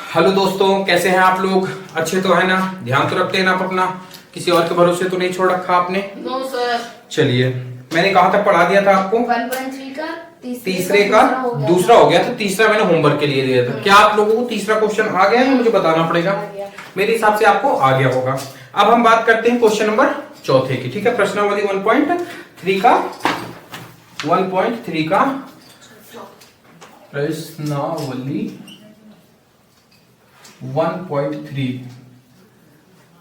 Hello दोस्तों, कैसे हैं आप लोग? अच्छे तो है ना? ध्यान तो रखते हैं ना आप अपना? किसी और के भरोसे तो नहीं छोड़ रखा आपने? No sir. चलिए, मैंने कहाँ तक पढ़ा दिया था आपको? 1.3 का तीसरे का दूसरा हो गया था। तीसरा मैंने होमवर्क के लिए दिया था। क्या आप लोगों को तीसरा क्वेश्चन आ गया है? मुझे बताना पड़ेगा। मेरे हिसाब से आपको आ गया होगा। अब हम बात करते हैं क्वेश्चन नंबर चौथे की। ठीक है, प्रश्नावली 1.3 का 1.3 का प्रश्नावली 1.3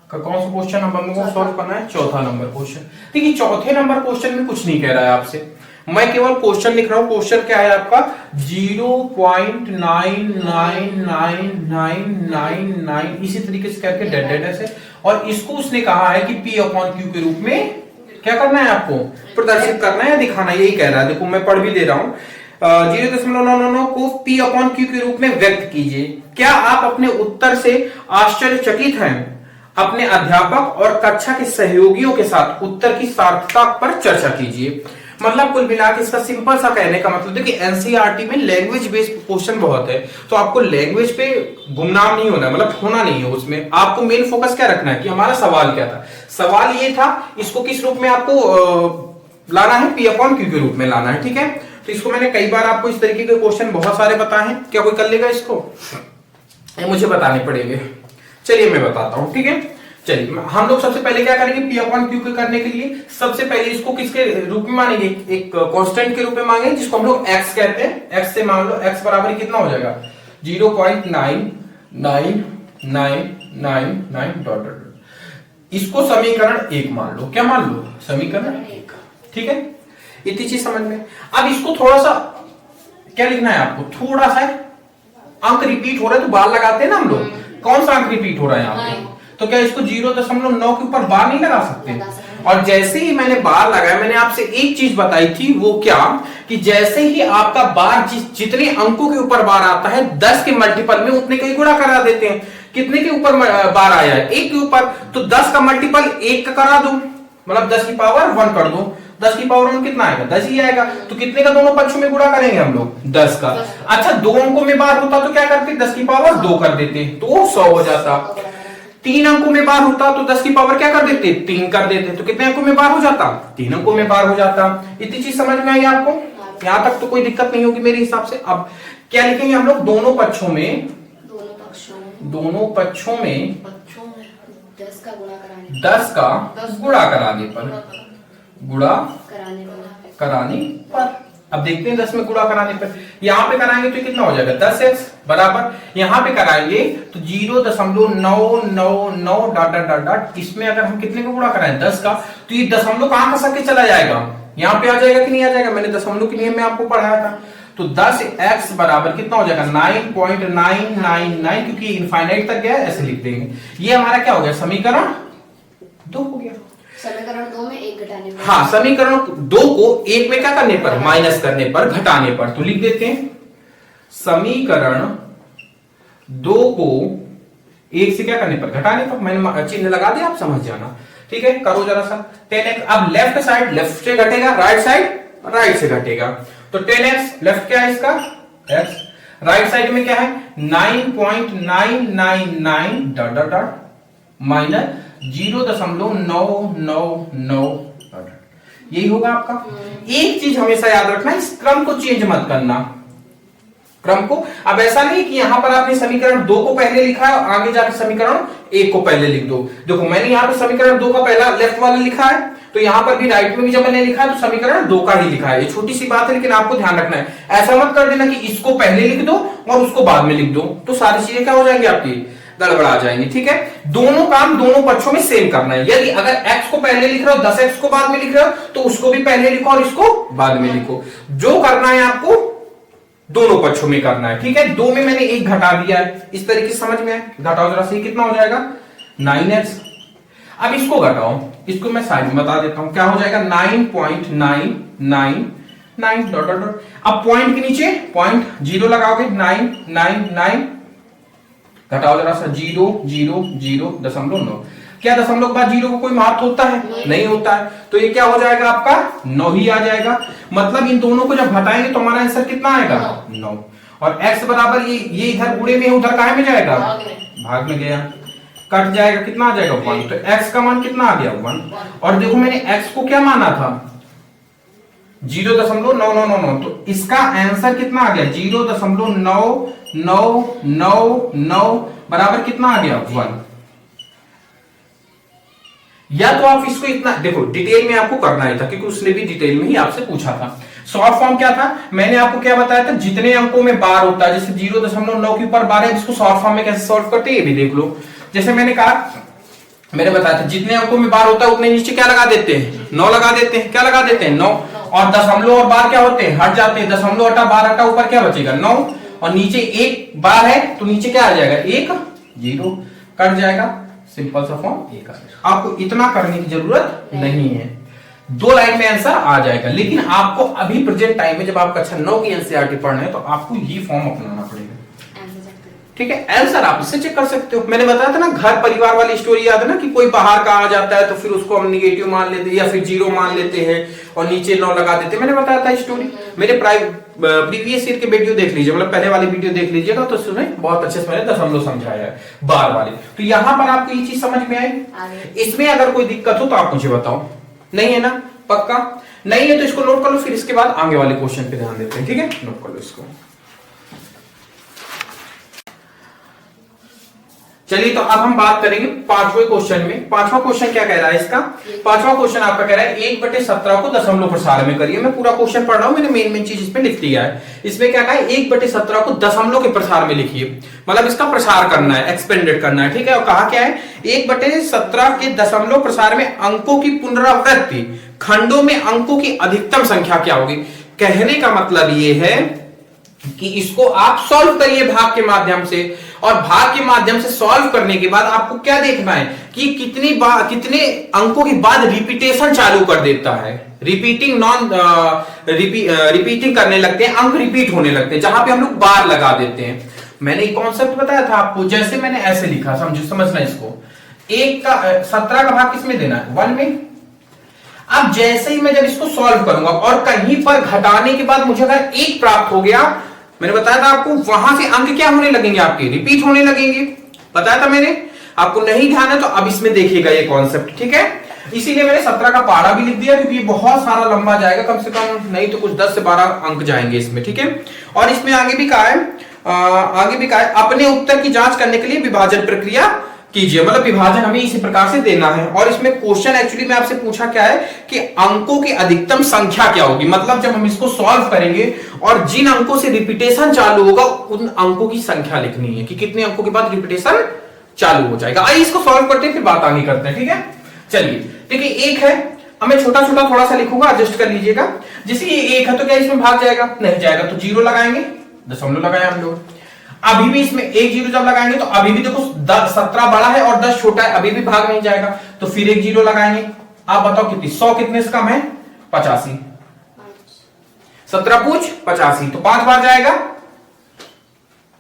का कौन सा क्वेश्चन हम लोगों को सॉल्व करना है? चौथा नंबर क्वेश्चन। देखिए, चौथे नंबर क्वेश्चन में कुछ नहीं कह रहा है आपसे, मैं केवल क्वेश्चन लिख रहा हूं। क्वेश्चन क्या है आपका? 0.999999 इसी तरीके से करके डेड डेड ऐसे, और इसको उसने कहा है कि P अपॉन Q के रूप में क्या करना है आपको? प्रदर्शित करना है या दिखाना है, यही कह रहा है। देखो, मैं पढ़ भी दे रहा हूं। 0.999 को P अपॉन Q के रूप में व्यक्त कीजिए। क्या आप अपने उत्तर से आश्चर्यचकित हैं? अपने अध्यापक और कक्षा के सहयोगियों के साथ उत्तर की सार्थकता पर चर्चा कीजिए। मतलब कुल मिला के इसका सिंपल सा कहने का मतलब, देखिए एनसीईआरटी में लैंग्वेज बेस्ड क्वेश्चन बहुत है, तो आपको लैंग्वेज पे गुमनाम नहीं होना, मतलब होना नहीं है उसमें। आपको मेन फोकस क्या रखना है कि हमारा सवाल क्या था। सवाल ये था, इसको किस रूप में आपको लाना है? P अपॉन Q के रूप में लाना है। ठीक है, तो इसको मैंने कई बार आपको इस तरीके के क्वेश्चन बहुत सारे बताए हैं। क्या कोई कर लेगा इसको? मुझे बताने पड़ेंगे। चलिए मैं बताता हूं। ठीक है, चलिए हम लोग सबसे पहले क्या करेंगे? P अपॉन Q के करने के लिए सबसे पहले इसको किसके रूप में मानेंगे? एक कांस्टेंट के रूप में मांगेंगे, जिसको हम लोग x कहते हैं। x से मान लो x बराबर कितना हो जाएगा? 0.9999 डॉट डॉट। इसको समीकरण 1 मान लो। क्या मान लो? समीकरण 1। ठीक है, इतनी चीज समझ में। अब इसको थोड़ा सा क्या लिखना है आपको? थोड़ा सा अंक रिपीट हो रहा है तो बार लगाते हैं ना हम लोग। कौन सा अंक रिपीट हो रहा है यहाँ पे? तो क्या इसको 0.9 के ऊपर बार नहीं लगा सकते? और जैसे ही मैंने बार लगाया, मैंने आपसे एक चीज बताई थी, वो क्या कि जैसे ही आपका बार जितने अंकों के ऊपर बार आता है 10 के मल्टीपल में उतने का ही गुणा करा देते हैं। कितने के ऊपर बार आया है? 1 के ऊपर, तो 10 का मल्टीपल 1 का करा दो, मतलब 10 की पावर 1 कर दो। 10 की पावर 1 कितना आएगा? 10 ही आएगा। तो कितने का दोनों पक्षों में गुणा करेंगे हम लोग? 10 का। अच्छा, 2 अंकों में बार होता तो क्या करते? 10 की पावर 2 कर देते, तो 100 हो जाता। 3 अंकों में बार होता तो 10 की पावर क्या कर देते? 3 कर देते, तो कितने अंकों में बार हो जाता? 3 अंकों में बार हो जाता। इतनी चीज समझ में आई आपको? यहां तक तो कोई दिक्कत नहीं होगी मेरे हिसाब से। अब क्या लिखेंगे हम लोग? दोनों पक्षों में 10 का गुणा कराने पर। अब देखते हैं 10 में गुणा कराने पर। यहां पे कराएंगे तो कितना हो जाएगा? 10x बराबर, यहां पे कराएंगे तो 0.999 डॉट डॉट डॉट डॉट। इसमें अगर हम कितने का गुणा कराएं? 10 का, तो ये दशमलव कहां खसक के चला जाएगा? यहां पे आ जाएगा कि नहीं आ जाएगा? मैंने दशमलव के नियम में आपको पढ़ाया था। तो 10x बराबर कितना हो जाएगा? 9.999, क्योंकि इनफाइनाइट तक गया, ऐसे लिख देंगे। ये हमारा क्या हो गया? समीकरण 2 हो गया। समीकरण 2 में 1 घटाने पर। हाँ, समीकरण 2 को 1 में क्या करने पर? माइनस करने पर, घटाने पर। तो लिख देते हैं समीकरण 2 को 1 से क्या करने पर? घटाने पर। मैंने चिन्ह लगा दिया, आप समझ जाना। ठीक है, करो जरा सा। 10x, अब लेफ्ट साइड लेफ्ट से घटेगा, राइट साइड राइट से घटेगा। तो 10x लेफ्ट क्या है इसका? x। राइट साइड में क्या है? 9.999 डॉट डॉट डॉट माइनस 0.999। यही होगा आपका। एक चीज हमेशा याद रखना, इस क्रम को चेंज मत करना, क्रम को। अब ऐसा नहीं कि यहां पर आपने समीकरण 2 को पहले लिखा है और आगे जाकर समीकरण 1 को पहले लिख दो। देखो, मैंने यहां पर समीकरण 2 का पहला लेफ्ट वाला लिखा है, तो यहां पर भी राइट में भी जब मैंने लिखा है तो समीकरण 2 का ही लिखा है। ये छोटी सी बात है, लेकिन आपको ध्यान रखना है। ऐसा मत कर देना कि इसको पहले लिख दो और उसको बाद में लिख दो, तो सारी चीजें क्या हो जाएंगी? आपकी गड़बड़ा जाएंगी। ठीक है, दोनों काम दोनों पक्षों में सेम करना है। यदि अगर x को पहले लिख रहे हो, 10x को बाद में लिख रहे हो, तो उसको भी पहले लिखो और इसको बाद में लिखो। जो करना है आपको दोनों पक्षों में करना है। ठीक है, 2 में मैंने 1 घटा दिया है, इस तरीके से समझ में आए? घटाओ जरा सही, कितना हो जाएगा? 9x। अब इसको घटाओ, इसको मैं साइड में बता देता हूं। क्या हो जाएगा? 9.999 डॉट डॉट डॉट। अब पॉइंट के नीचे पॉइंट 0 लगाओगे, 999 घटाओ जरा सा, 0.009। क्या दशमलव के बाद 0 को कोई महत्व होता है? नहीं होता है। तो ये क्या हो जाएगा आपका? 9 ही आ जाएगा। मतलब इन दोनों को जब घटाएंगे तो हमारा आंसर कितना आएगा? 9। और x बराबर ये इधर गुणे में उधर काहे में जाएगा, भाग में गया, कट जाएगा, कितना आ जाएगा 1। तो x का मान कितना आ गया 1। और देखो मैंने x को क्या माना था 0.9999, तो इसका आंसर कितना आ गया 0.9999 बराबर कितना आ गया 1। या तो आप इसको इतना देखो, डिटेल में आपको करना ही था क्योंकि उसने भी डिटेल में ही आपसे पूछा था। शॉर्ट फॉर्म क्या था, मैंने आपको क्या बताया था, जितने अंकों में बार होता है, जैसे 0.9 के ऊपर बार है, इसको शॉर्ट फॉर्म में कैसे सॉल्व करते हैं ये भी देख लो। जैसे मैंने बताया था जितने अंकों में बार होता है उतने नीचे क्या लगा देते हैं 9 लगा देते हैं, क्या लगा देते हैं 9, और दशमलव और बार क्या होते हैं हट जाते हैं, दशमलव हटा बार हटा ऊपर क्या बचेगा 9, और नीचे एक बार है तो नीचे क्या आ जाएगा 1 0 कट जाएगा, सिंपल सा फॉर्म एक। आपको इतना करने की जरूरत नहीं है, 2 लाइन में आंसर आ जाएगा। लेकिन आपको अभी प्रेजेंट टाइम में जब आप कक्षा 9 की एनसीईआरटी पढ़ रहे हैं तो आपको ये फॉर्म अपनाना पड़ेगा, ठीक है। आंसर आप इससे चेक कर सकते हो। मैंने बताया था ना घर परिवार वाली स्टोरी, याद है ना कि कोई बाहर का आ जाता है तो फिर उसको हम निगेटिव मान लेते हैं या फिर 0 मान लेते हैं और नीचे 9 लगा देते हैं। मैंने बताया था स्टोरी, मेरे प्रीवियस ईयर के वीडियो देख लीजिए, मतलब पहले वाली वीडियो देख लीजिएगा तो उसमें बहुत अच्छे से मैंने दशमलव समझाया है बार वाले। तो यहां पर आपको ये चीज समझ में आई। इसमें अगर कोई दिक्कत हो तो आप मुझे बताओ, नहीं है ना, पक्का नहीं है तो इसको नोट कर लो, फिर इसके बाद आगे वाले क्वेश्चन पे ध्यान देते हैं, ठीक है। नोट कर लो इसको। चलिए तो अब हम बात करेंगे 5वें क्वेश्चन में। 5वां क्वेश्चन क्या कह रहा है इसका, 5वां क्वेश्चन आपका कह रहा है 1/17 को दशमलव प्रसार में करिए। मैं पूरा क्वेश्चन पढ़ रहा हूं, मैंने मेन चीज इसमें लिख दिया है। इसमें क्या कहा है 1/17 को दशमलव के प्रसार में लिखिए, मतलब इसका प्रसार करना है, एक्सपेंडेड करना है, ठीक है। और कहा क्या है 1/17 के दशमलव प्रसार में अंकों की पुनरावृत्ति, खंडों में अंकों की अधिकतम संख्या क्या होगी। कहने का मतलब ये है कि इसको आप सॉल्व करिए भाग के माध्यम से, और भाग के माध्यम से सॉल्व करने के बाद आपको क्या देखना है कि कितने अंकों के बाद रिपीटेशन चालू कर देता है, रिपीटिंग करने लगते हैं, अंक रिपीट होने लगते हैं, जहां पे हम लोग बार लगा देते हैं। मैंने कॉन्सेप्ट बताया था आपको, जैसे मैंने ऐसे लिखा, समझना इसको, 17 का भाग किसमें देना है 1 में। अब जैसे ही मैं जब इसको सॉल्व करूंगा और कहीं पर घटाने के बाद मुझे अगर 1 प्राप्त हो गया, मैंने बताया था आपको वहां से अंक क्या होने लगेंगे, आपके रिपीट होने लगेंगे, बताया था मैंने। आपको नहीं ध्यान है तो अब इसमें देखिएगा ये कॉन्सेप्ट, ठीक है। इसीलिए मैंने 17 का पारा भी लिख दिया क्योंकि ये बहुत सारा लंबा जाएगा, कम से कम नहीं तो कुछ 10 से 12 अंक जाएंगे इसमें, ठीक है। और इसमें आगे भी कहा है अपने उत्तर की जांच करने के लिए विभाजन प्रक्रिया कीजिए, मतलब विभाजन हमें इसी प्रकार से देना है। और इसमें क्वेश्चन एक्चुअली में आपसे पूछा क्या है कि अंकों की अधिकतम संख्या क्या होगी, मतलब जब हम इसको सॉल्व करेंगे और जिन अंकों से रिपीटेशन चालू होगा उन अंकों की संख्या लिखनी है कि कितने अंकों के बाद रिपीटेशन चालू हो जाएगा। आइए इसको सॉल्व करते हैं, फिर बात आगे करते हैं, ठीक है। चलिए देखिए 1 है, अब मैं छोटा छोटा थोड़ा सा लिखूंगा, एडजस्ट कर लीजिएगा। जैसे ये 1 है तो क्या इसमें भाग जाएगा, नहीं जाएगा, तो 0 लगाएंगे, दशमलव लगाए हम लोग। अभी भी इसमें 1 0 जब लगाएंगे तो अभी भी देखो 17 बड़ा है और 10 छोटा है, अभी भी भाग नहीं जाएगा, तो फिर 1 0 लगाएंगे। आप बताओ कितनी, 100 कितने से कम है 85, 17 पूछ 85, तो 5 बार जाएगा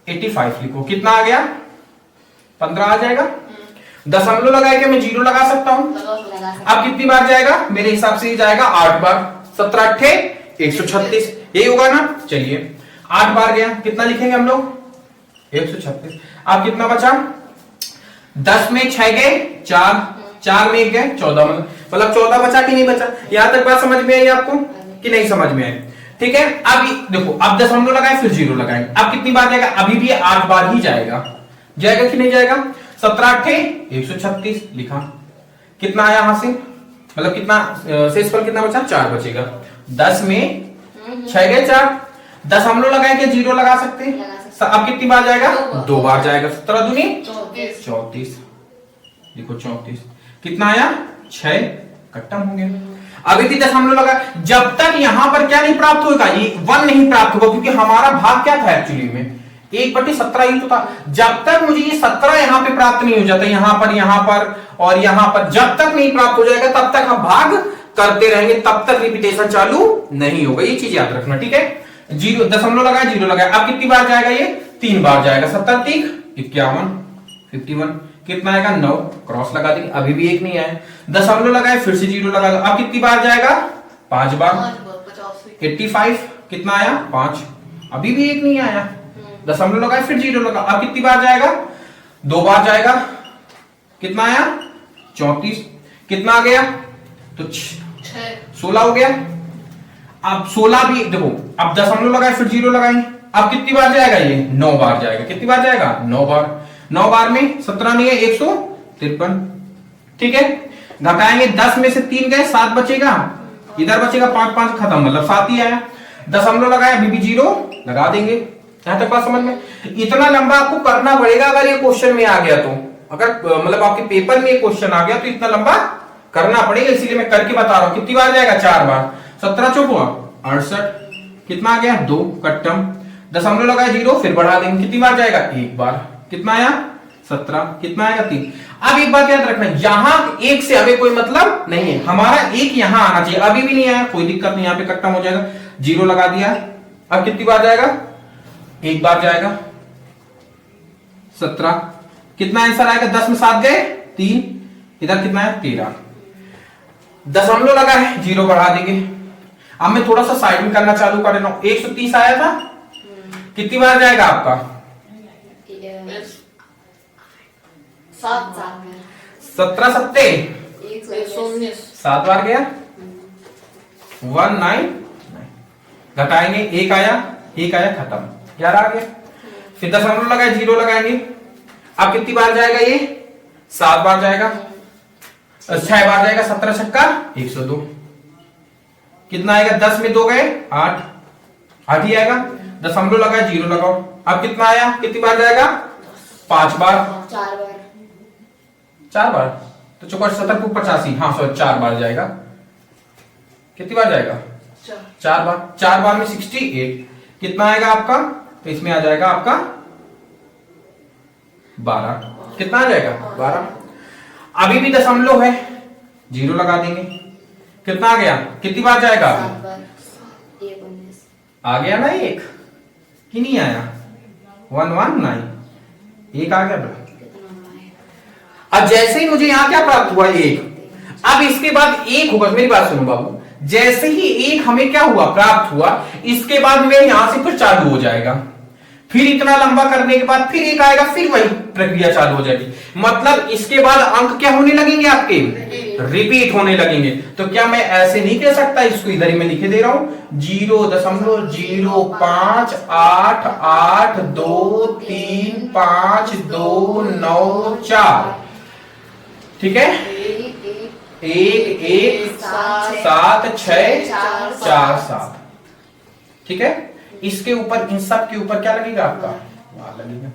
85 लिखो, कितना आ गया 15 आ जाएगा। दशमलव लगाए के मैं 0 लगा सकता हूं, अब कितनी बार जाएगा, मेरे हिसाब से ये जाएगा 8 बार, 17 8 136, यही होगा ना। चलिए 8 बार गया, कितना लिखेंगे हम लोग 136। अब कितना बचा, 10 में 6 गए 4, 4 में 1 गए 14, मतलब 14 बचा कि नहीं बचा। यहां तक बात समझ में आई आपको कि नहीं समझ में आई, ठीक है। अब देखो, अब दशमलव लगाए फिर 0 लगाएंगे, अब कितनी बार जाएगा, अभी भी 8 बार ही जाएगा कि नहीं जाएगा। 17 8 136 लिखा, कितना आया यहां से, मतलब कितना शेषफल कितना बचा 4 बचेगा। 10 में 6 गए 4, दशमलव लगाए के 0 लगा सकते हैं, अब कितनी बार जाएगा 2 बार जाएगा, 17 दूनी 34 लिखो 34, कितना आया 6, खत्म हो गया। अभी भी दशमलव लगा, जब तक यहां पर क्या नहीं प्राप्त होगा, ये 1 नहीं प्राप्त होगा, क्योंकि हमारा भाग क्या था एक्चुअली में 1/17 ही तो था। जब तक मुझे ये 17 यहां पे प्राप्त नहीं हो जाता, यहां पर और यहां पर जब तक नहीं प्राप्त हो जाएगा तब तक हम भाग करते रहेंगे, तब तक रिपीटेशन चालू नहीं होगा, ये चीज याद रखना, ठीक है। 0 दशमलव लगाया 0 लगाया, अब कितनी बार जाएगा, ये 3 बार जाएगा, 17 3 51 51, कितना आएगा 9, क्रॉस लगा देंगे, अभी भी 1 नहीं आया। दशमलव लगाए फिर से 0 लगा दो, अब कितनी बार जाएगा 5 बार, 85, कितना आया 5, अभी भी 1 नहीं आया, दशमलव लगाए फिर जीरो लगा, अब कितनी बार जाएगा? 2 बार जाएगा। कितना आया? 34। कितना आ गया? तो 16 हो गया। अब 16 भी देखो, अब दशमलव लगाए फिर जीरो लगाएंगे, अब कितनी बार जाएगा ये? 9 बार जाएगा। कितनी बार जाएगा? 9 बार। 9 बार में 17 नहीं है, 153। ठीक है, घटाएंगे, 10 में से 3 गए, 7 बचेगा, इधर बचेगा 5, 5 खत्म, मतलब 7 ही आया। दशमलव लगाया, अभी भी जीरो लगा देंगे। यहां तक बात समझ में? इतना लंबा आपको करना पड़ेगा अगर ये क्वेश्चन में आ गया तो, अगर मतलब आपके पेपर में ये क्वेश्चन आ गया तो इतना लंबा करना पड़ेगा, इसीलिए मैं करके बता रहा हूं। कितनी बार जाएगा? 4 बार। 17 चौक हुआ 68। कितना आ गया? 2 कट्टम। दशमलव लगाया, जीरो फिर बढ़ा देंगे, कितनी बार जाएगा? 1 बार। कितना आया? 17। कितना आएगा? 3। अब एक बात याद रखना, यहां 1 से हमें कोई मतलब नहीं है, हमारा 1 यहां आना चाहिए। अभी भी नहीं आया, कोई दिक्कत नहीं, यहां पे कट्टम हो जाएगा, जीरो लगा दिया। अब कितनी बार जाएगा? 1 बार जाएगा। 17। कितना आंसर आएगा? 10 में 7 गए, 3, इधर कितना है? 13। दशमलव लगा है, जीरो बढ़ा देंगे। अब मैं थोड़ा सा साइड में करना चालू कर रहा हूं। 130 आया था, कितनी बार जाएगा आपका? 17 सत्ते 7 बार गया, 199। घटाएंगे, 1 आया, 1 आया, खत्म, 11 आ गया। फिर दशमलव लगाए, जीरो लगाएंगे, अब कितनी बार जाएगा ये? 7 बार जाएगा, 6 बार जाएगा। 17 छक्का 102। कितना आएगा? 10 में 2 गए, 8, 8 ही आएगा। दशमलव लगाए, जीरो लगाओ, अब कितना आया? कितनी बार जाएगा? 5 बार। 4 बार तो 70 को 85, हाँ 4 बार जाएगा। कितनी बार जाएगा? 4 बार। 4 बार में 68। कितना आएगा आपका? तो इसमें आ जाएगा आपका 12। कितना आ जाएगा? 12। अभी भी दशमलव है, जीरो लगा देंगे। कितना आ गया? कितनी बार जाएगा? आ गया ना 1 कि नहीं आया? 119, 1 आ गया। अब जैसे ही मुझे यहां क्या प्राप्त हुआ? 1। अब इसके बाद 1 होगा, मेरी बात सुनो बाबू, जैसे ही 1 हमें क्या हुआ? प्राप्त हुआ, इसके बाद में यहां से फिर चालू हो जाएगा। फिर इतना लंबा करने के बाद फिर 1 आएगा, फिर वही प्रक्रिया चालू हो जाएगी। मतलब इसके बाद अंक क्या होने लगेंगे आपके? रिपीट होने लगेंगे। तो क्या मैं ऐसे नहीं कह सकता? इसको इधर ही मैं लिखे दे रहा हूं, 0.058823529 ठीक है, 1176447। ठीक है, इसके ऊपर, इन सब के ऊपर क्या लगेगा आपका? वहां लगेगा।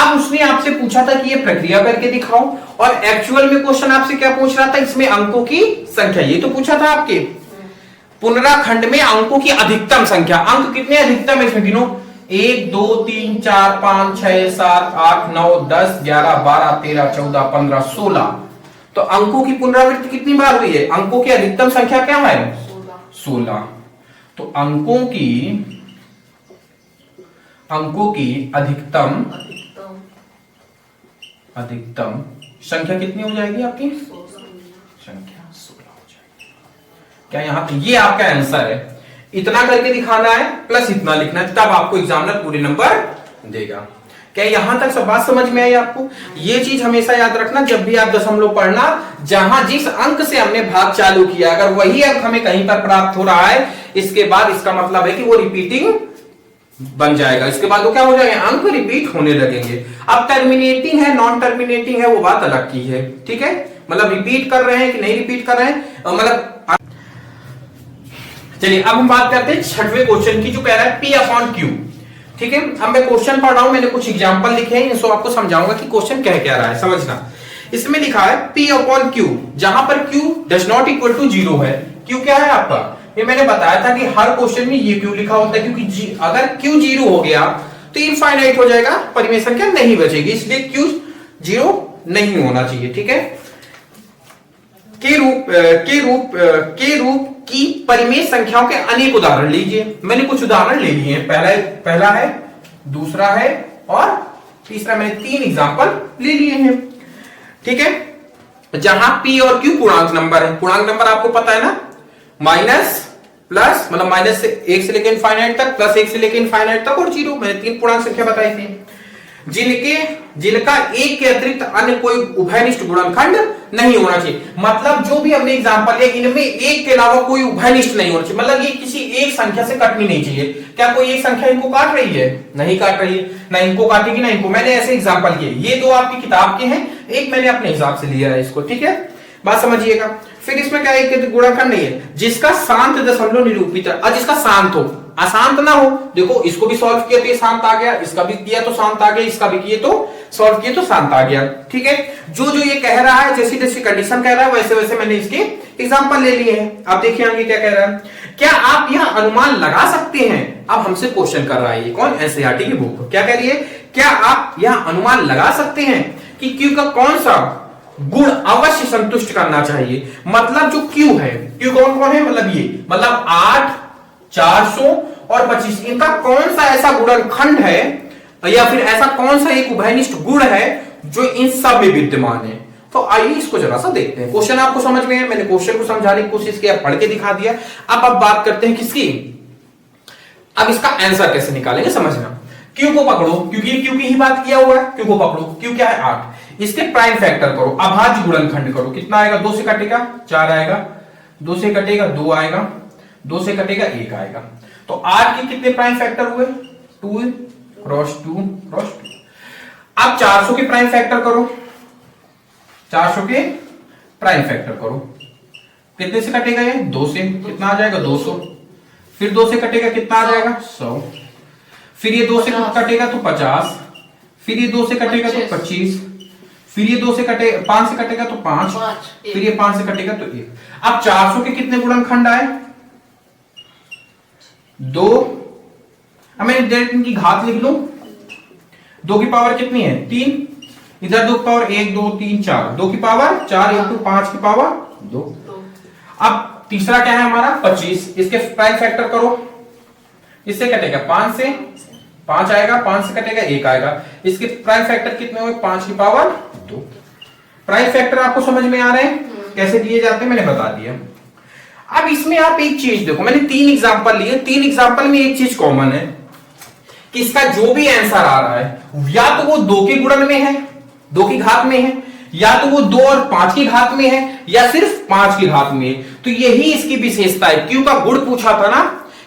अब उसने आपसे पूछा था कि ये प्रक्रिया करके दिखाओ, और एक्चुअल में क्वेश्चन आपसे क्या पूछ रहा था? इसमें अंकों की संख्या, ये तो पूछा था आपके। पुनराखंड में अंकों की अधिकतम संख्या, अंक कितने अधिकतम है इसमें गिनो? 1 2 3 4 5 6 7 8 9 10 11 12 13 14 15 16। तो अंकों की पुनरावृत्ति कितनी बार हुई है? अंकों की अधिकतम संख्या क्या है? 16। तो अंकों की अधिकतम संख्या कितनी हो जाएगी आपकी? संख्या 16 हो जाएगी। क्या यहां पे ये आपका आंसर है? इतना करके दिखाना है प्लस इतना लिखना है, तब आपको एग्जामिनर पूरे नंबर देगा। क्या यहां तक सब बात समझ में आई आपको? ये चीज हमेशा याद रखना, जब भी आप दशमलव पढ़ना, जहां जिस अंक से हमने भाग चालू किया, अगर वही अंक हमें कहीं पर प्राप्त हो रहा है, इसके बाद इसका मतलब है कि वो रिपीटिंग बन जाएगा। इसके बाद वो क्या हो जाएगा? अंक रिपीट होने लगेंगे। अब टर्मिनेटिंग है, नॉन टर्मिनेटिंग है, वो बात अलग की है। ठीक है, मतलब रिपीट कर रहे हैं कि नहीं रिपीट कर रहे हैं, मतलब। चलिए अब हम बात करते हैं 6वें क्वेश्चन की, जो कह रहा है P/Q। ठीक है, अब मैं क्वेश्चन पढ़ रहा हूं, मैंने कुछ एग्जांपल लिखे हैं, इसको आपको समझाऊंगा कि क्वेश्चन क्या रहा है, समझना। इसमें लिखा है P/Q, जहां पर Q does not equal to 0 है। Q क्या है आपका? ये मैंने बताया था कि हर क्वेश्चन में ये Q लिखा होता है, क्योंकि अगर Q 0 हो गया तो इनफाइनाइट हो जाएगा, परिमेय संख्या नहीं बचेगी, इसलिए Q 0 नहीं होना चाहिए। ठीक है, के रूप की परिमेय संख्याओं के अनेक उदाहरण लीजिए। मैंने कुछ उदाहरण ले लिए हैं, पहला है, दूसरा है और तीसरा, मैंने 3 एग्जांपल ले लिए हैं। ठीक है, जहां P और Q पूर्णांक नंबर है। पूर्णांक नंबर आपको पता है ना, प्लस मतलब माइनस से 1 से लेकर इनफाइनाइट तक, प्लस 1 से लेकर इनफाइनाइट तक, और 0। मैंने 3 पूर्णांक संख्या बताई थी जिनका एक के अतिरिक्त अन्य कोई उभयनिष्ठ गुणनखंड नहीं होना चाहिए। मतलब जो भी हमने एग्जांपल लिया, इनमें एक के अलावा कोई उभयनिष्ठ नहीं होना चाहिए। मतलब ये किसी एक संख्या से कटनी नहीं चाहिए। क्या कोई एक संख्या इनको काट रही है? नहीं काट रही है, ना इनको काटेगी ना इनको। मैंने ऐसे एग्जांपल किए, ये दो आपकी किताब के हैं, एक मैंने अपने हिसाब से लिया है इसको, ठीक है, बात समझिएगा। फिर इसमें क्या है, गुणनखंड नहीं है जिसका शांत दशमलव निरूपित है, और जिसका शांत हो, अशांत ना हो। देखो इसको भी सॉल्व किया तो ये शांत आ गया, इसका भी किया तो शांत आ गया, इसका भी किए तो सॉल्व किए तो शांत आ गया, ठीक है। जो जो ये कह रहा है, जैसी जैसी कंडीशन कह रहा है, वैसे वैसे मैंने इसके एग्जांपल ले लिए हैं। आप देखिए आगे क्या कह रहा है। क्या आप यह अनुमान लगा सकते हैं, अब हमसे क्वेश्चन कर रहा है ये कौन, एनसीईआरटी की बुक। क्या कह रही है, क्या आप यह अनुमान लगा सकते हैं कि Q का कौन सा गुण अवश्य संतुष्ट करना चाहिए। मतलब जो Q है, Q कौन कौन है, मतलब ये, मतलब 8, 400 और 25, इनका कौन सा ऐसा गुणनखंड है, या फिर ऐसा कौन सा एक उभयनिष्ठ गुण है जो इन सब में विद्यमान है। तो आइए इसको जरा सा देखते हैं। क्वेश्चन आपको समझ में है, मैंने क्वेश्चन को समझाने की कोशिश किया, पढ़ के दिखा दिया। अब बात करते हैं किसकी, अब इसका आंसर कैसे निकालेंगे समझना। Q को पकड़ो, क्योंकि Q की ही बात किया हुआ है। Q को पकड़ो, Q क्या है 8, इसके प्राइम फैक्टर करो, अभाज्य गुणनखंड करो। कितना आएगा, 2 से कटेगा 4 आएगा, 2 से कटेगा 2 आएगा, 2 से कटेगा 1 आएगा। तो 8 के कितने प्राइम फैक्टर हुए, 2 क्रॉस 2 क्रॉस 2। अब 400 के प्राइम फैक्टर करो, 400 के प्राइम फैक्टर करो, कितने से कटेगा ये, 2 से, कितना आ जाएगा 200। फिर 2 से कटेगा कितना आ जाएगा 100। फिर ये 2 से कटेगा तो 50, फिर ये 2 से कटेगा तो 25, फिर ये 2 से कटेगा 5 से कटेगा तो 5, फिर ये 5 से कटेगा तो 1। अब 400 के कितने गुणनखंड आए, 2। अब मैं डायरेक्ट इनकी घात लिख लूं, 2 की पावर कितनी है 3, इधर 2 की पावर 1 2 3 4, 2 की पावर 4 1 5 की पावर 2। अब तीसरा क्या है हमारा 25, इसके प्राइम फैक्टर करो, इससे कटेगा 5 से 5 आएगा, 5 से कटेगा 1 आएगा। इसके प्राइम फैक्टर कितने हुए, 5 की पावर 2। प्राइम फैक्टर आपको समझ में आ रहे हैं कैसे दिए जाते हैं, मैंने बता दिया। अब इसमें आप एक चीज देखो, मैंने 3 एग्जांपल लिए, 3 एग्जांपल में एक चीज कॉमन है कि इसका जो भी आंसर आ रहा है या तो वो 2 के गुणन में है, 2 की घात में है, या तो वो 2 और 5 की घात में है, या सिर्फ 5 की घात में है। तो यही इसकी विशेषता है। Q का गुण पूछा था ना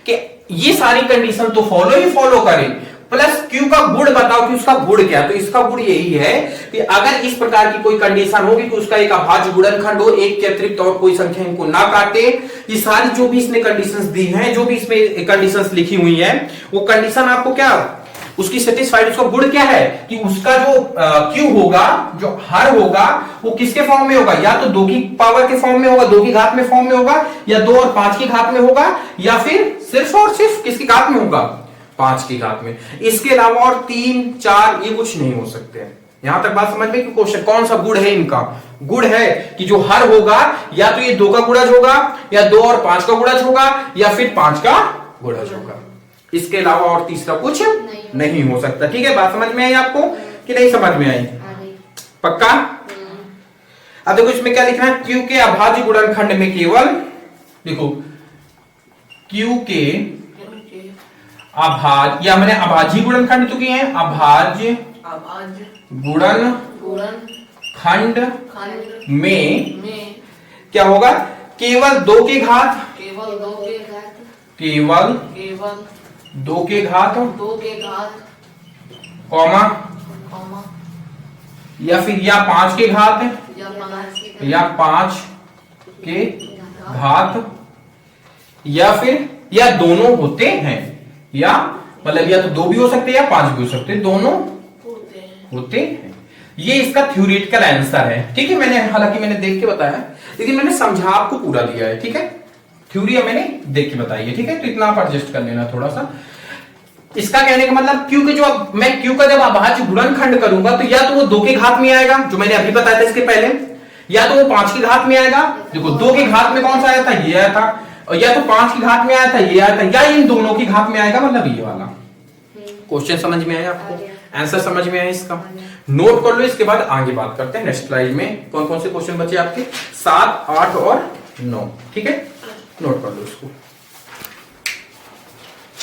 कि ये सारी कंडीशन तो फॉलो करे, प्लस Q का गुण बताओ कि उसका गुण क्या है। तो इसका गुण यही है कि अगर इस प्रकार की कोई कंडीशन होगी कि उसका एक अभाज्य गुणनखंड हो, एक के अतिरिक्त और कोई संख्या इनको ना काटे, ये सारी जो भी इसने कंडीशंस दी हैं, जो भी इसमें कंडीशंस लिखी हुई हैं, वो कंडीशन आपको क्या उसकी सेटिस्फाइड, उसका गुण क्या है कि उसका जो Q होगा, जो हर होगा, वो किसके फॉर्म में होगा, या तो 2 की पावर के फॉर्म में होगा, 2 की घात में फॉर्म में होगा, या 2 और 5 की घात में होगा, या फिर सिर्फ और सिर्फ किसकी घात में होगा, 5 की घात में। इसके अलावा और 3 4 ये कुछ नहीं हो सकते हैं। यहां तक बात समझ में कि क्वेश्चन कौन सा गुण है, इनका गुण है कि जो हर होगा या तो ये 2 का गुणज होगा, या 2 और 5 का गुणज होगा, या फिर 5 का गुणज होगा। इसके अलावा और तीसरा कुछ नहीं हो सकता। ठीक है, बात समझ में आई आपको कि नहीं समझ में आई, पक्का। अब देखो इसमें क्या लिखना है, Q के अभाज्य गुणनखंड में केवल, देखो Q के अभाज्य, या मैंने अभाज्य गुणनखंड तो किए हैं, अभाज्य गुणनखंड में क्या होगा, केवल 2 के घात, केवल 2 के घात कॉमा, या फिर या 5 के घात, या 5 के घात, या फिर या दोनों होते हैं, या मतलब या तो 2 भी हो सकते हैं या 5 भी हो सकते हैं, दोनों होते हैं। ये इसका थ्योरेटिकल आंसर है। ठीक है, मैंने हालांकि मैंने देख के बताया, लेकिन मैंने समझा आपको पूरा दिया है। ठीक है, थ्योरी मैंने देख के बताई है। ठीक है, तो इतना आप एडजस्ट कर लेना थोड़ा सा। इसका कहने का मतलब Q के जो मैं Q का जब अभाज्य गुणनखंड करूंगा तो या तो वो 2 के घात में आएगा, जो मैंने अभी बताया था इसके पहले, या तो वो 5 की घात में आएगा। देखो 2 की घात में कौन सा आया था, ये आया था, और या तो 5 की घात में आया था, ये आया था, या इन दोनों की घात में आएगा, मतलब ये वाला। क्वेश्चन समझ में आया आपको, आंसर समझ में आया इसका, नोट कर लो। इसके बाद आगे बात करते हैं नेक्स्ट स्लाइड में कौन कौन से क्वेश्चन बचे आपके, 7 8 और 9। ठीक है, नोट कर लो इसको।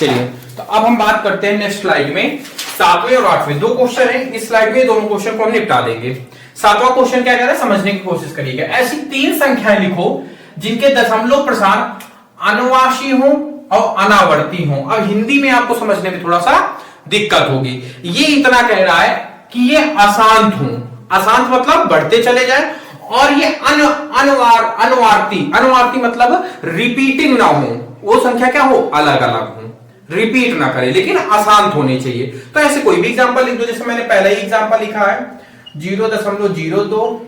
चलिए, तो अब हम बात करते हैं नेक्स्ट स्लाइड में 7वें और 8वें दो क्वेश्चन है इस स्लाइड में, दोनों क्वेश्चन को हम निपटा देंगे। 7वां क्वेश्चन क्या कह रहा है, समझने की कोशिश करिएगा। ऐसी 3 संख्याएं लिखो जिनके दशमलव प्रसार अनुवाशी हो और अनावर्ती हो। अब हिंदी में आपको समझने में थोड़ा सा दिक्कत होगी। ये इतना कह रहा है कि ये अशांत हो, अशांत मतलब बढ़ते चले जाए, और ये अनुवार्ती मतलब रिपीटिंग ना हो, वो संख्या क्या हो, अलग अलग हो, रिपीट ना करे, लेकिन अशांत होने चाहिए। तो ऐसे कोई भी एग्जांपल लिख दो, जैसे मैंने पहला ही एग्जांपल लिखा है 0.02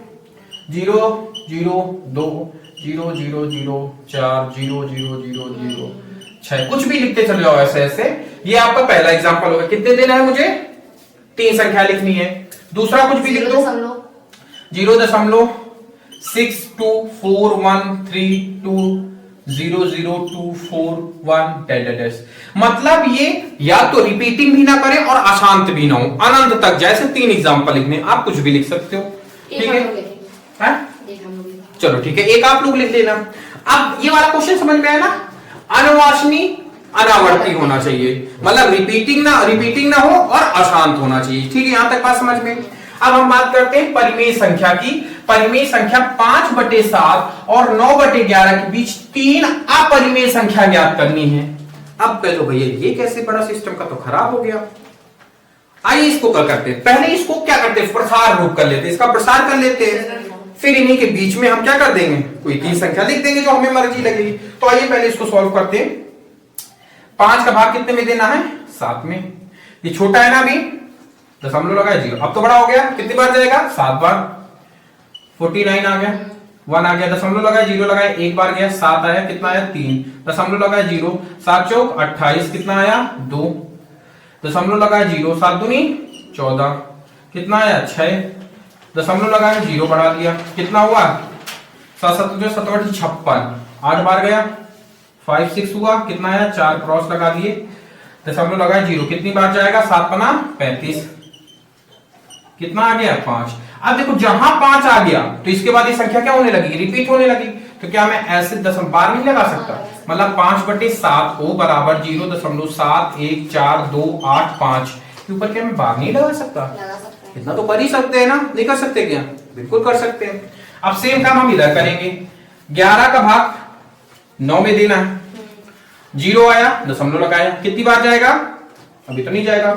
0.002 0.004 0.00006 कुछ भी लिखते चले जाओ ऐसे ऐसे। ये आपका पहला एग्जांपल होगा। कितने देना है मुझे, 3 संख्या लिखनी है। दूसरा कुछ भी लिख दो 0.6241320024 मतलब ये या तो रिपीटिंग भी ना करे और अशांत भी ना हो, अनंत तक जैसे 3 एग्जांपल लिखने, आप कुछ भी लिख सकते हो। ठीक है, चलो ठीक है, एक आप लोग लिख लेना। अब ये वाला क्वेश्चन समझ में आया ना, अनुवासनी अनावर्ती होना चाहिए, मतलब रिपीटिंग ना हो और अशांत होना चाहिए। ठीक है, यहां तक बात समझ में। अब हम बात करते हैं परिमेय संख्या की। परिमेय संख्या 5/7 और 9/11 के बीच 3 अपरिमेय संख्या ज्ञात करनी है। अब कहो भैया ये कैसे, बड़ा सिस्टम का तो खराब हो गया। आइए इसको क्या करते हैं, पहले इसको क्या करते हैं, प्रसार रूप कर लेते हैं, इसका प्रसार कर लेते हैं, फिर इन्हीं के बीच में हम क्या कर देंगे, कोई 3 संख्या लिख देंगे जो हमें मर्जी लगेगी। तो आइए पहले इसको सॉल्व करते हैं। 5 का भाग कितने में देना है, 7 में। ये छोटा है ना, अभी दशमलव लगाए 0, अब तो बड़ा हो गया, कितनी बार जाएगा, 7 बार। 49 आ गया, 1 आ गया, दशमलव लगाए 0 लगाए 1 बार गया, 7 आया, कितना आया 3, दशमलव लगाए 0, 7 चौक 28, कितना आया 2, दशमलव लगाए 0, 7 दूनी 14, कितना आया 6, दशमलव लगाए 0 बढ़ा दिया, कितना हुआ 7 7 56, 8 बार गया, 5 6 हुआ, कितना आया 4 क्रॉस लगा दिए, दशमलव लगाए 0, कितनी बार जाएगा, 7 पना 35, कितना आ गया 5। अब देखो जहां 5 आ गया तो इसके बाद ये संख्या क्या होने लगी, रिपीट होने लगी। तो क्या मैं ऐसे दशमलव बार नहीं लगा सकता, मतलब 5/7 को बराबर 0.714285 के ऊपर क्या मैं बार नहीं लगा सकता, इतना तो कर ही सकते हैं ना, नहीं कर सकते क्या, बिल्कुल कर सकते हैं। अब सेम काम हम इधर करेंगे। 11 का भाग 9 में देना है, 0 आया, दशमलव लगाया, कितनी बार जाएगा, अभी तो नहीं जाएगा,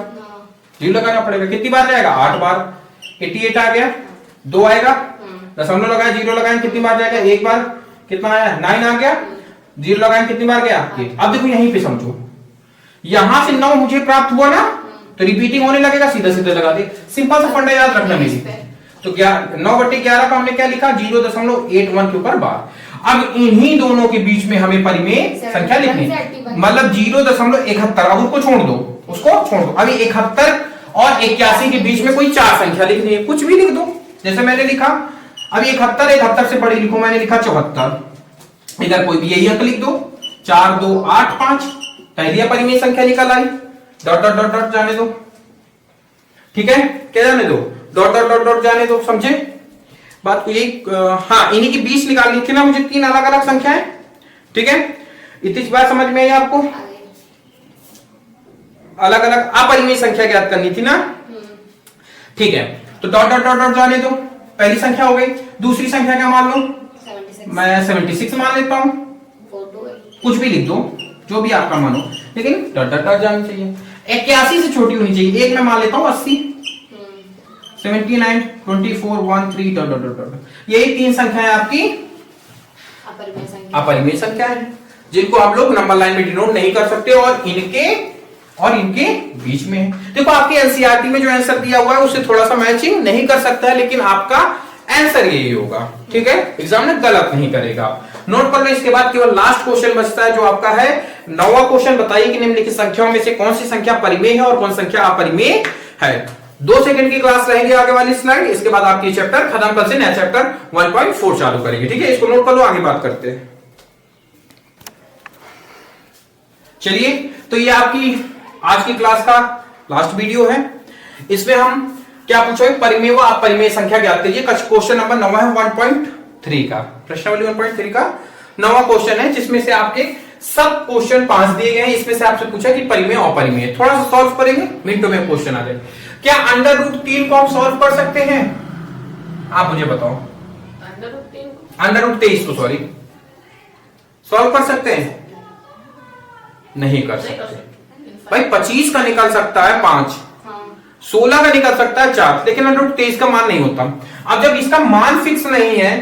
0 लगाना पड़ेगा, कितनी बार जाएगा 8 बार, 88 आ गया, 2 आएगा, दशमलव लगाया 0 लगाए, कितनी बार जाएगा 1 बार, कितना आया 9 आ गया, 0 लगाए कितनी बार गया 8। अब देखो यहीं पे समझो, यहां से 9 मुझे प्राप्त हुआ ना, तो रिपीटिंग होने लगेगा, सीधा सीधा लगा दे, सिंपल सा फंडा याद रखना मेरी। तो 9/11 का हमने क्या लिखा, 0.81 के ऊपर बार। अब इन्हीं दोनों के बीच में हमें परिमेय संख्या लिखनी, मतलब 0.71, अब उसको छोड़ दो, उसको छोड़ दो, अभी 71 और 81 के बीच में कोई 4 संख्या लिखनी है, कुछ भी लिख दो, जैसे मैंने लिखा अभी 71 से बड़ी लिखो, मैंने लिखा 74, इधर कोई भी यही अंक लिख दो, 4 2 8 5, पहली परिमेय संख्या निकल आई, डॉट डॉट डॉट डॉट जाने दो, ठीक है, क्या जाने दो, डॉट डॉट डॉट डॉट जाने दो, समझे बात को, यही हाँ, इन्हीं की 20 निकालनी थी ना मुझे, 3 अलग अलग संख्याएं, ठीक है, इतनी बात समझ में आई आपको, अलग अलग अपरिमेय संख्या ज्ञात करनी थी ना, ठीक है, तो डॉट डॉट डॉट डॉट जाने दो, पहली संख्या हो गई। दूसरी संख्या क्या मान लो, 76 मैं 76 मान लेता हूं, कुछ भी लिख दो जो भी आपका मानो, लेकिन डॉट डॉट डॉट जानी चाहिए। 81 से छोटी होनी चाहिए, एक मैं मान लेता हूं 80, 79 24 1 3 डॉट डॉट डॉट, यही 3 संख्याएं आपकी अपरिमेय संख्या है, जिनको आप लोग नंबर लाइन में डिनोट नहीं कर सकते, और इनके बीच में है। देखो आपके एनसीईआरटी में जो आंसर दिया हुआ है उससे थोड़ा सा मैचिंग नहीं कर सकता है, लेकिन आपका आंसर यही होगा, ठीक है, एग्जाम में गलत नहीं करेगा, नोट कर लो। इसके बाद केवल लास्ट क्वेश्चन बचता है जो आपका है 9वां क्वेश्चन, बताइए कि निम्नलिखित संख्याओं में से कौन सी संख्या परिमेय है और कौन संख्या अपरिमेय है। 2 सेकंड की क्लास रहेगी आगे वाली स्लाइड, इसके बाद आपकी चैप्टर खत्म, कल से नया चैप्टर 1.4 चालू करेंगे, ठीक है, इसको नोट कर लो, आगे बात करते हैं। चलिए, तो ये आपकी आज की क्लास का लास्ट वीडियो है, इसमें हम क्या पूछोगे, परिमेय व अपरिमेय संख्या ज्ञात कीजिए। क्वेश्चन नंबर 9 है 1.3 का, प्रश्नावली 1.3 का 9वां क्वेश्चन है, जिसमें से आपके सब क्वेश्चन 5 दिए गए हैं, इसमें से आपसे पूछा कि परिमेय अपरिमेय, थोड़ा सा सॉल्व करेंगे, मिनटों में क्वेश्चन आ जाए। क्या √3 को हम सॉल्व कर सकते हैं? आप मुझे बताओ। √23 को सॉरी सॉल्व कर सकते हैं? नहीं कर सकते भाई। 25 का निकल सकता है 5, 16 का निकल सकता है 4, लेकिन √23 का मान नहीं होता। अब जब इसका मान फिक्स नहीं है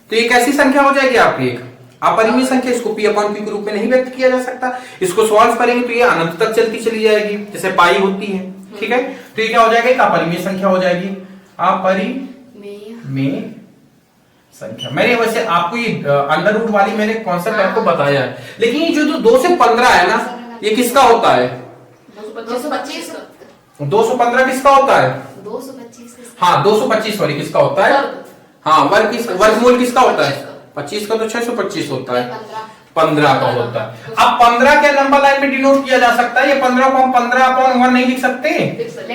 तो ये कैसी संख्या हो जाएगी आपकी? एक अपरिमेय संख्या। इसको P/Q के रूप में नहीं व्यक्त किया जा सकता। इसको सॉल्व करेंगे तो ये अनंत तक चलती चली जाएगी, जैसे पाई होती है, ठीक है। तो ये क्या हो जाएगा? एक अपरिमेय संख्या हो जाएगी, अपरिमेय संख्या। मैंने वैसे आपको ये अंडर रूट वाली मैंने कॉन्सेप्ट आपको बताया है, लेकिन ये जो 2 से 15 है ना, ये किसका होता है? 225 215 किसका होता है? 225 हाँ 225 सॉरी किसका होता है? हाँ वर्गमूल किसका होता है? 25 का तो 625 होता है, 15 का होता है। अब 15 क्या नंबर लाइन में डिनोट किया जा सकता है? ये 15 को हम 15/1 नहीं लिख सकते?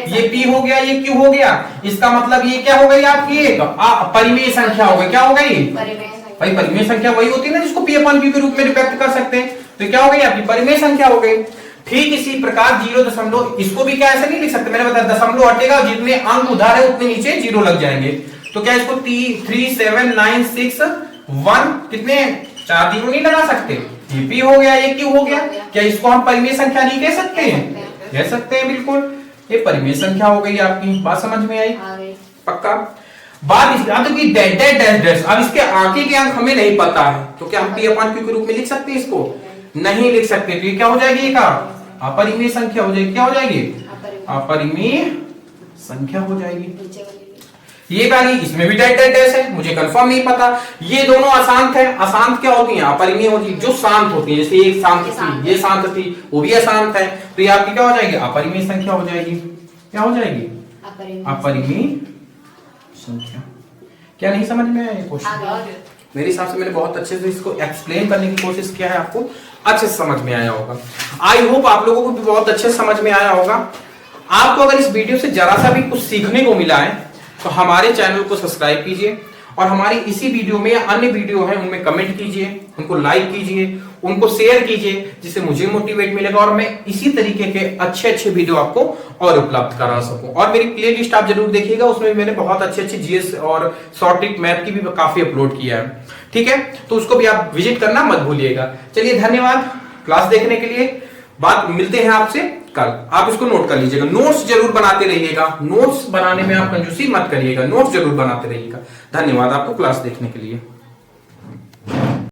ये P हो गया, ये Q हो गया, इसका मतलब ये क्या हो गई आपकी? एक परिमेय संख्या हो गई। क्या हो गई भाई? परिमेय संख्या वही होती है ना जिसको P/Q के रूप में व्यक्त कर सकते हैं। तो क्या हो गई आपकी? परिमेय संख्या हो गई। ठीक इसी प्रकार 0. इसको भी क्या ऐसे नहीं लिख सकते? मैंने बताया दशमलव हटेगा, जितने अंक उधार है उतने नीचे 0 लग जाएंगे। तो क्या इसको 3, 7, 9, 6, 1 कितने 4 0 नहीं लगा सकते? ये P हो गया, ये Q हो गया। क्या इसको हम परिमेय संख्या नहीं कह सकते हैं? कह सकते हैं बिल्कुल। ये परिमेय संख्या हो गई आपकी। बात समझ में आई? पक्का। बात इस तो कि डैश। अब इसके आगे के अंक हमें नहीं पता है, तो क्या हम P/Q के रूप में लिख सकते हैं? इसको नहीं लिख सकते। तो ये क्या हो जाएगी? एक अपरिमेय संख्या हो जाएगी। क्या हो जाएगी? अपरिमेय संख्या हो जाएगी। ये वाली इसमें भी डैश है, मुझे कंफर्म नहीं पता। ये दोनों अशांत है। अशांत क्या होती है? अपरिमेय होती है। जो शांत होती है, जैसे एक शांत थी, ये शांत थी, वो भी अशांत है। तो ये आपकी क्या हो जाएगी? अपरिमेय संख्या हो जाएगी। क्या हो जाएगी? अपरिमेय संख्या। क्या नहीं समझ में आया ये क्वेश्चन? मेरे हिसाब से मैंने बहुत अच्छे से इसको एक्सप्लेन करने की कोशिश किया है, आपको अच्छे से समझ में आया होगा। आई होप आप लोगों को भी बहुत अच्छे से समझ में आया होगा। आपको अगर इस वीडियो से जरा सा भी कुछ सीखने को मिला है तो हमारे चैनल को सब्सक्राइब कीजिए, और हमारी इसी वीडियो में या अन्य वीडियो है उनमें कमेंट कीजिए, उनको लाइक कीजिए, उनको शेयर कीजिए, जिससे मुझे मोटिवेट मिलेगा और मैं इसी तरीके के अच्छे वीडियो आपको और उपलब्ध करा सकूं। और मेरी प्ले लिस्ट आप जरूर देखिएगा, उसमें मैंने बहुत अच्छे जीएस और शॉर्ट ट्रिक मैथ की भी काफी अपलोड किया है, ठीक है। तो उसको भी आप विजिट करना मत भूलिएगा। चलिए धन्यवाद क्लास देखने के लिए। बात मिलते हैं आपसे कल। आप इसको नोट कर लीजिएगा, नोट्स जरूर बनाते रहिएगा। नोट्स बनाने में आप कंजूसी मत करिएगा, नोट्स जरूर बनाते रहिएगा। धन्यवाद आपको क्लास देखने के लिए।